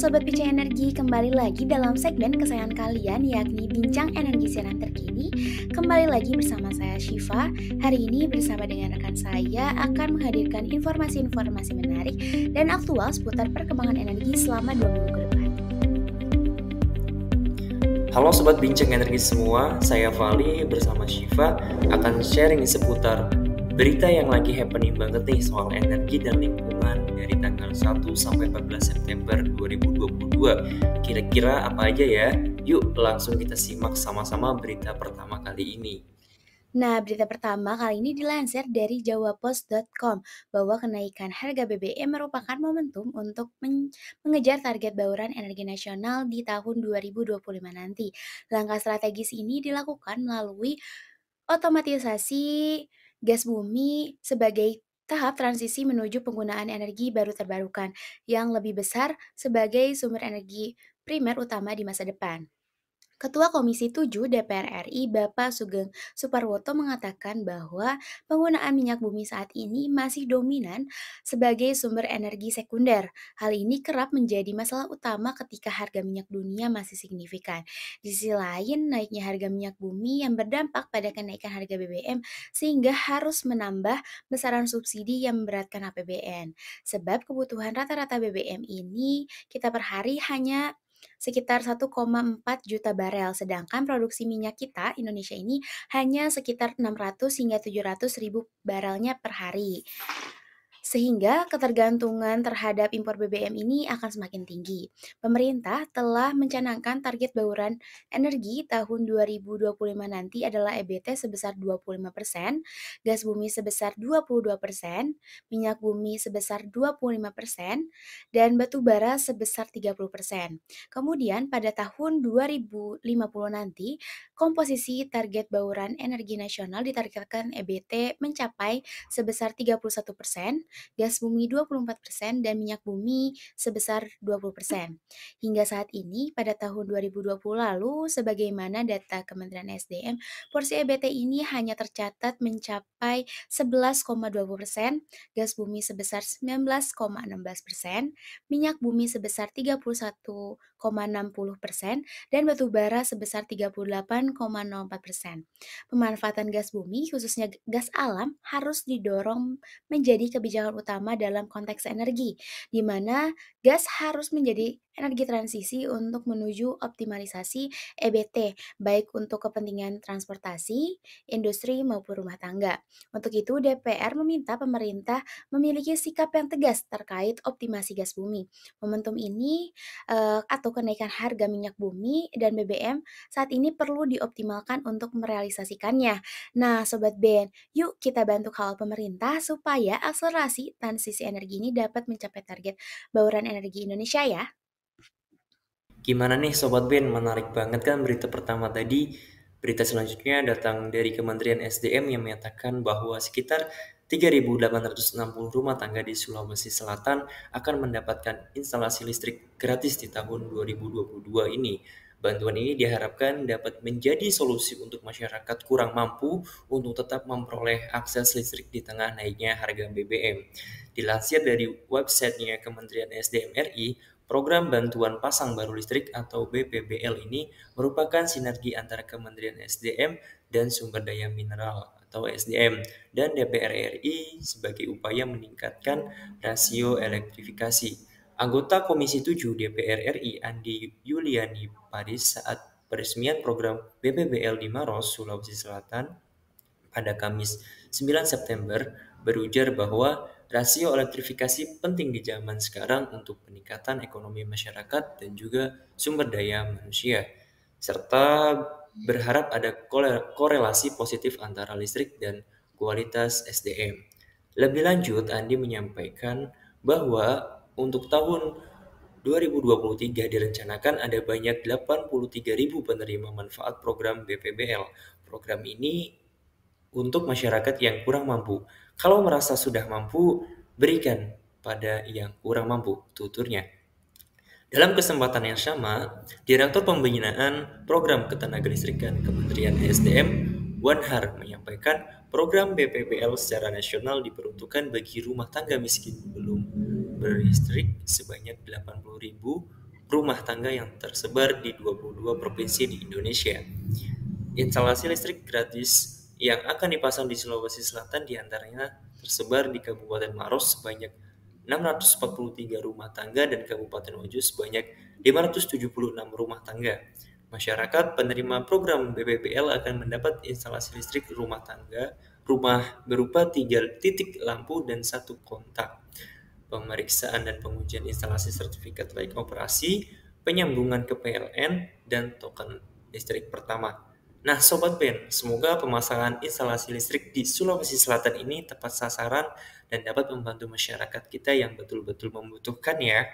Sobat Bincang Energi, kembali lagi dalam segmen kesayangan kalian yakni Bincang Energi Siaran Terkini. Kembali lagi bersama saya Syifa. Hari ini bersama dengan rekan saya akan menghadirkan informasi-informasi menarik dan aktual seputar perkembangan energi selama 2 minggu ke depan. Halo Sobat Bincang Energi semua, saya Vali bersama Syifa akan sharing seputar berita yang lagi happening banget nih soal energi dan lingkungan dari tanggal 1 sampai 14 September 2022. Kira-kira apa aja ya? Yuk langsung kita simak sama-sama berita pertama kali ini. Nah, berita pertama kali ini dilansir dari jawapos.com bahwa kenaikan harga BBM merupakan momentum untuk mengejar target bauran energi nasional di tahun 2025 nanti. Langkah strategis ini dilakukan melalui otomatisasi gas bumi sebagai tahap transisi menuju penggunaan energi baru terbarukan yang lebih besar sebagai sumber energi primer utama di masa depan. Ketua Komisi 7 DPR RI Bapak Sugeng Suparwoto mengatakan bahwa penggunaan minyak bumi saat ini masih dominan sebagai sumber energi sekunder. Hal ini kerap menjadi masalah utama ketika harga minyak dunia masih signifikan. Di sisi lain, naiknya harga minyak bumi yang berdampak pada kenaikan harga BBM sehingga harus menambah besaran subsidi yang memberatkan APBN. Sebab kebutuhan rata-rata BBM ini kita per hari hanya sekitar 1,4 juta barel, sedangkan produksi minyak kita Indonesia ini hanya sekitar 600 hingga 700 ribu barelnya per hari. Sehingga ketergantungan terhadap impor BBM ini akan semakin tinggi. Pemerintah telah mencanangkan target bauran energi tahun 2025 nanti adalah EBT sebesar 25%, gas bumi sebesar 22%, minyak bumi sebesar 25%, dan batu bara sebesar 30%. Kemudian pada tahun 2050 nanti, komposisi target bauran energi nasional ditargetkan EBT mencapai sebesar 31%, gas bumi 24%, dan minyak bumi sebesar 20%. Hingga saat ini, pada tahun 2020 lalu, sebagaimana data Kementerian SDM, porsi EBT ini hanya tercatat mencapai 11,20%, gas bumi sebesar 19,16%, minyak bumi sebesar 31,60%, dan batu bara sebesar 38,04%. Pemanfaatan gas bumi, khususnya gas alam, harus didorong menjadi kebijakan utama dalam konteks energi, di mana gas harus menjadi energi transisi untuk menuju optimalisasi EBT, baik untuk kepentingan transportasi, industri, maupun rumah tangga. Untuk itu, DPR meminta pemerintah memiliki sikap yang tegas terkait optimasi gas bumi. Momentum ini atau kenaikan harga minyak bumi dan BBM saat ini perlu dioptimalkan untuk merealisasikannya. Nah, Sobat Ben, yuk kita bantu kawal pemerintah supaya akselerasi transisi energi ini dapat mencapai target bauran energi Indonesia ya. Gimana nih Sobat Ben, menarik banget kan berita pertama tadi. Berita selanjutnya datang dari Kementerian SDM yang menyatakan bahwa sekitar 3.860 rumah tangga di Sulawesi Selatan akan mendapatkan instalasi listrik gratis di tahun 2022 ini. Bantuan ini diharapkan dapat menjadi solusi untuk masyarakat kurang mampu untuk tetap memperoleh akses listrik di tengah naiknya harga BBM. Dilansir dari websitenya Kementerian SDM RI, program bantuan pasang baru listrik atau BPBL ini merupakan sinergi antara Kementerian SDM dan Sumber Daya Mineral atau SDM dan DPR RI sebagai upaya meningkatkan rasio elektrifikasi. Anggota Komisi 7 DPR RI Andi Yuliani Paris saat peresmian program BPBL di Maros, Sulawesi Selatan pada Kamis 9 September berujar bahwa rasio elektrifikasi penting di zaman sekarang untuk peningkatan ekonomi masyarakat dan juga sumber daya manusia, serta berharap ada korelasi positif antara listrik dan kualitas SDM. Lebih lanjut, Andi menyampaikan bahwa untuk tahun 2023 direncanakan ada banyak 83.000 penerima manfaat program BPBL. Program ini untuk masyarakat yang kurang mampu. Kalau merasa sudah mampu, berikan pada yang kurang mampu, tuturnya. Dalam kesempatan yang sama, Direktur Pembinaan Program Ketenagalistrikan Kementerian SDM, Wanhar, menyampaikan program BPBL secara nasional diperuntukkan bagi rumah tangga miskin belum berlistrik sebanyak 80.000 rumah tangga yang tersebar di 22 provinsi di Indonesia. Instalasi listrik gratis yang akan dipasang di Sulawesi Selatan diantaranya tersebar di Kabupaten Maros sebanyak 643 rumah tangga dan Kabupaten Ojo sebanyak 576 rumah tangga. Masyarakat penerima program BPPL akan mendapat instalasi listrik rumah berupa 3 titik lampu dan 1 kontak, pemeriksaan dan pengujian instalasi sertifikat layak operasi, penyambungan ke PLN, dan token listrik pertama. Nah, Sobat Ben, semoga pemasangan instalasi listrik di Sulawesi Selatan ini tepat sasaran dan dapat membantu masyarakat kita yang betul-betul membutuhkan ya.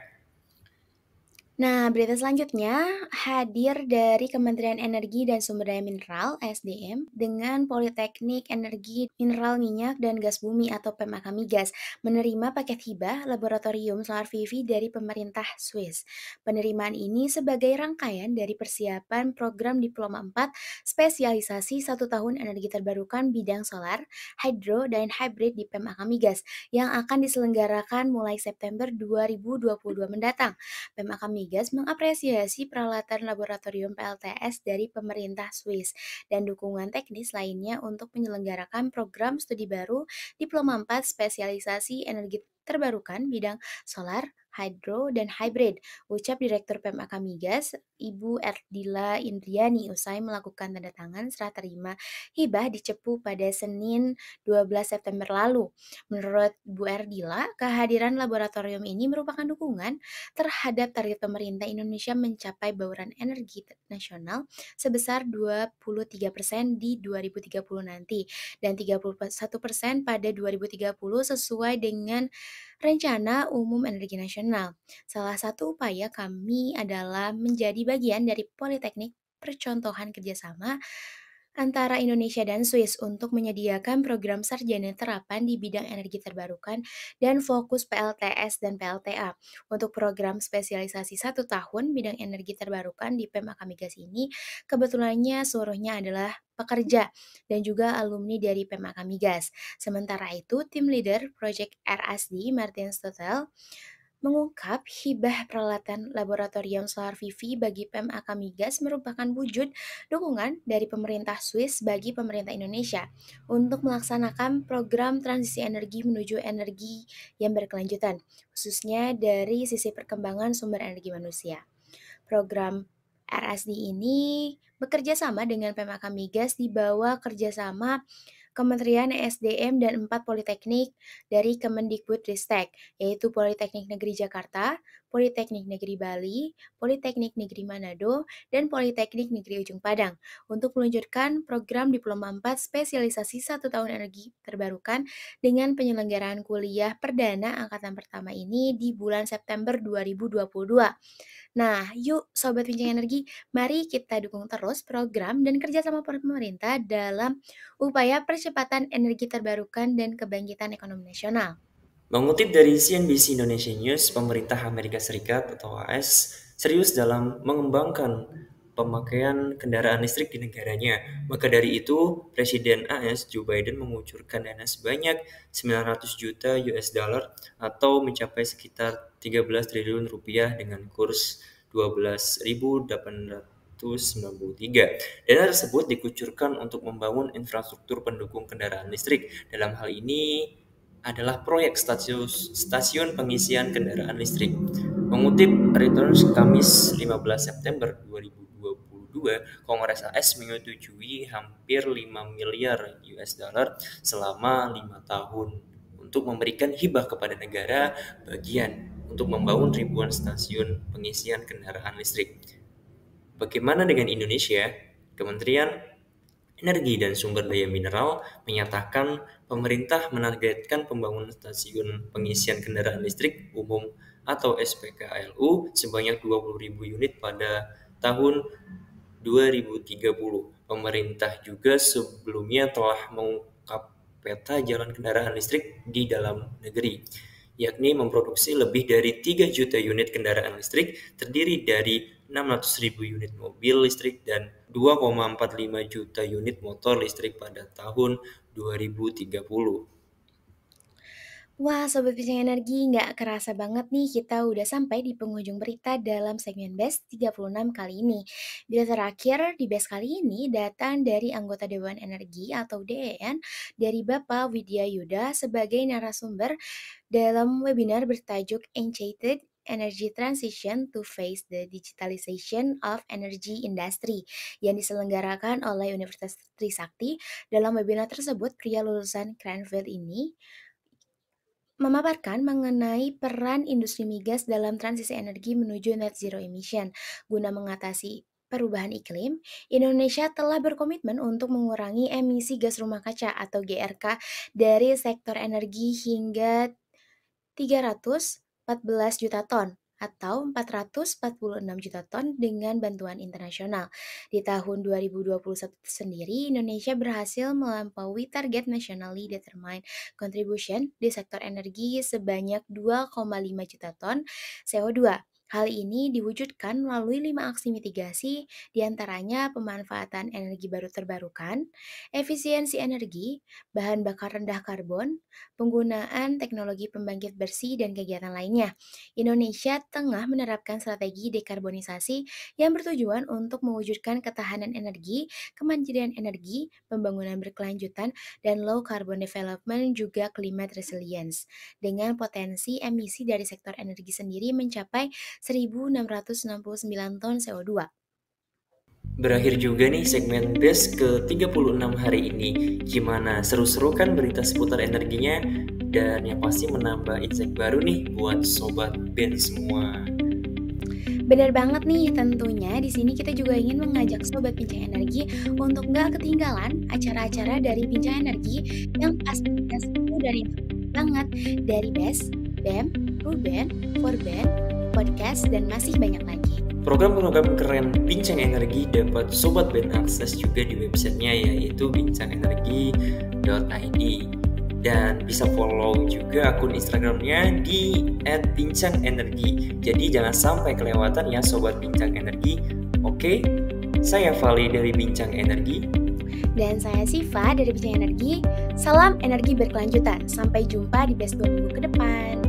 Nah, berita selanjutnya hadir dari Kementerian Energi dan Sumber Daya Mineral (SDM) dengan Politeknik Energi Mineral Minyak dan Gas Bumi atau PMAK Migas menerima paket hibah laboratorium solar PV dari pemerintah Swiss. Penerimaan ini sebagai rangkaian dari persiapan program Diploma 4 spesialisasi 1 tahun energi terbarukan bidang solar, hydro, dan hybrid di PMAK Migas yang akan diselenggarakan mulai September 2022 mendatang. PMAK Migas mengapresiasi peralatan laboratorium PLTS dari pemerintah Swiss dan dukungan teknis lainnya untuk menyelenggarakan program studi baru Diploma 4 Spesialisasi Energi Terbarukan bidang solar, hydro, dan hybrid, ucap Direktur PMAK Migas, Ibu Erdila Indriani usai melakukan tanda tangan serah terima hibah di Cepu pada Senin 12 September lalu. Menurut Bu Erdila, kehadiran laboratorium ini merupakan dukungan terhadap target pemerintah Indonesia mencapai bauran energi nasional sebesar 23% di 2030 nanti dan 31% pada 2030 sesuai dengan Rencana Umum Energi Nasional. Salah satu upaya kami adalah menjadi bagian dari Politeknik Percontohan kerjasama antara Indonesia dan Swiss untuk menyediakan program sarjana terapan di bidang energi terbarukan dan fokus PLTS dan PLTA. Untuk program spesialisasi 1 tahun bidang energi terbarukan di PEMAK Migas ini, kebetulannya seluruhnya adalah pekerja dan juga alumni dari PEMAK Migas. Sementara itu, tim leader Project RSD Martin Stotel mengungkap hibah peralatan laboratorium solar PV bagi PEMAK Migas merupakan wujud dukungan dari pemerintah Swiss bagi pemerintah Indonesia untuk melaksanakan program transisi energi menuju energi yang berkelanjutan, khususnya dari sisi perkembangan sumber energi manusia. Program RSD ini bekerja sama dengan PMAK Migas di bawah kerjasama Kementerian SDM dan 4 politeknik dari Kemendikbudristek, yaitu Politeknik Negeri Jakarta, Politeknik Negeri Bali, Politeknik Negeri Manado, dan Politeknik Negeri Ujung Padang untuk meluncurkan program Diploma 4 spesialisasi 1 tahun energi terbarukan dengan penyelenggaraan kuliah perdana angkatan pertama ini di bulan September 2022. Nah, yuk Sobat Bincang Energi, mari kita dukung terus program dan kerjasama pemerintah dalam upaya percepatan energi terbarukan dan kebangkitan ekonomi nasional. Mengutip dari CNBC Indonesia News, pemerintah Amerika Serikat atau AS serius dalam mengembangkan pemakaian kendaraan listrik di negaranya. Maka dari itu, Presiden AS Joe Biden mengucurkan dana sebanyak 900 juta US dollar atau mencapai sekitar 13 triliun rupiah dengan kurs 12.893. Dana tersebut dikucurkan untuk membangun infrastruktur pendukung kendaraan listrik. Dalam hal ini adalah proyek stasiun pengisian kendaraan listrik. Mengutip Reuters Kamis 15 September 2022, Kongres AS menyetujui hampir 5 miliar US dollar selama 5 tahun untuk memberikan hibah kepada negara bagian untuk membangun ribuan stasiun pengisian kendaraan listrik. Bagaimana dengan Indonesia? Kementerian Energi dan Sumber Daya Mineral menyatakan pemerintah menargetkan pembangunan stasiun pengisian kendaraan listrik umum atau SPKLU sebanyak 20.000 unit pada tahun 2030. Pemerintah juga sebelumnya telah mengungkap peta jalan kendaraan listrik di dalam negeri, yakni memproduksi lebih dari 3 juta unit kendaraan listrik terdiri dari 600.000 unit mobil listrik dan 2,45 juta unit motor listrik pada tahun 2030. Wah, Sobat Bincang Energi, nggak kerasa banget nih kita udah sampai di penghujung berita dalam segmen BES 36 kali ini. Berita terakhir di BES kali ini datang dari anggota Dewan Energi atau DEN dari Bapak Widya Yuda sebagai narasumber dalam webinar bertajuk Enchanted Energy Transition to Face the Digitalization of Energy Industry yang diselenggarakan oleh Universitas Trisakti. Dalam webinar tersebut, pria lulusan Cranfield ini memaparkan mengenai peran industri migas dalam transisi energi menuju net zero emission. Guna mengatasi perubahan iklim, Indonesia telah berkomitmen untuk mengurangi emisi gas rumah kaca atau GRK dari sektor energi hingga 314 juta ton atau 446 juta ton dengan bantuan internasional. Di tahun 2021 sendiri, Indonesia berhasil melampaui target nationally determined contribution di sektor energi sebanyak 2,5 juta ton CO2. Hal ini diwujudkan melalui 5 aksi mitigasi, diantaranya pemanfaatan energi baru terbarukan, efisiensi energi, bahan bakar rendah karbon, penggunaan teknologi pembangkit bersih, dan kegiatan lainnya. Indonesia tengah menerapkan strategi dekarbonisasi yang bertujuan untuk mewujudkan ketahanan energi, kemandirian energi, pembangunan berkelanjutan, dan low carbon development juga climate resilience. Dengan potensi emisi dari sektor energi sendiri mencapai 1.669 ton CO2. Berakhir juga nih segmen BES ke-36 hari ini. Gimana? Seru-seru kan berita seputar energinya? Dan yang pasti menambah insight baru nih buat Sobat Ben semua. Benar banget nih, tentunya di sini kita juga ingin mengajak Sobat Bincang Energi untuk nggak ketinggalan acara-acara dari Bincang Energi yang pastinya seru dan informatif banget dari BES, BEM, Ruben, Forben, podcast, dan masih banyak lagi. Program-program keren Bincang Energi dapat Sobat Ben akses juga di websitenya yaitu bincangenergi.id. Dan bisa follow juga akun Instagramnya di @bincangenergi. Jadi jangan sampai kelewatan ya Sobat Bincang Energi. Oke, saya Vali dari Bincang Energi. Dan saya Siva dari Bincang Energi. Salam energi berkelanjutan. Sampai jumpa di BES 2 minggu ke depan.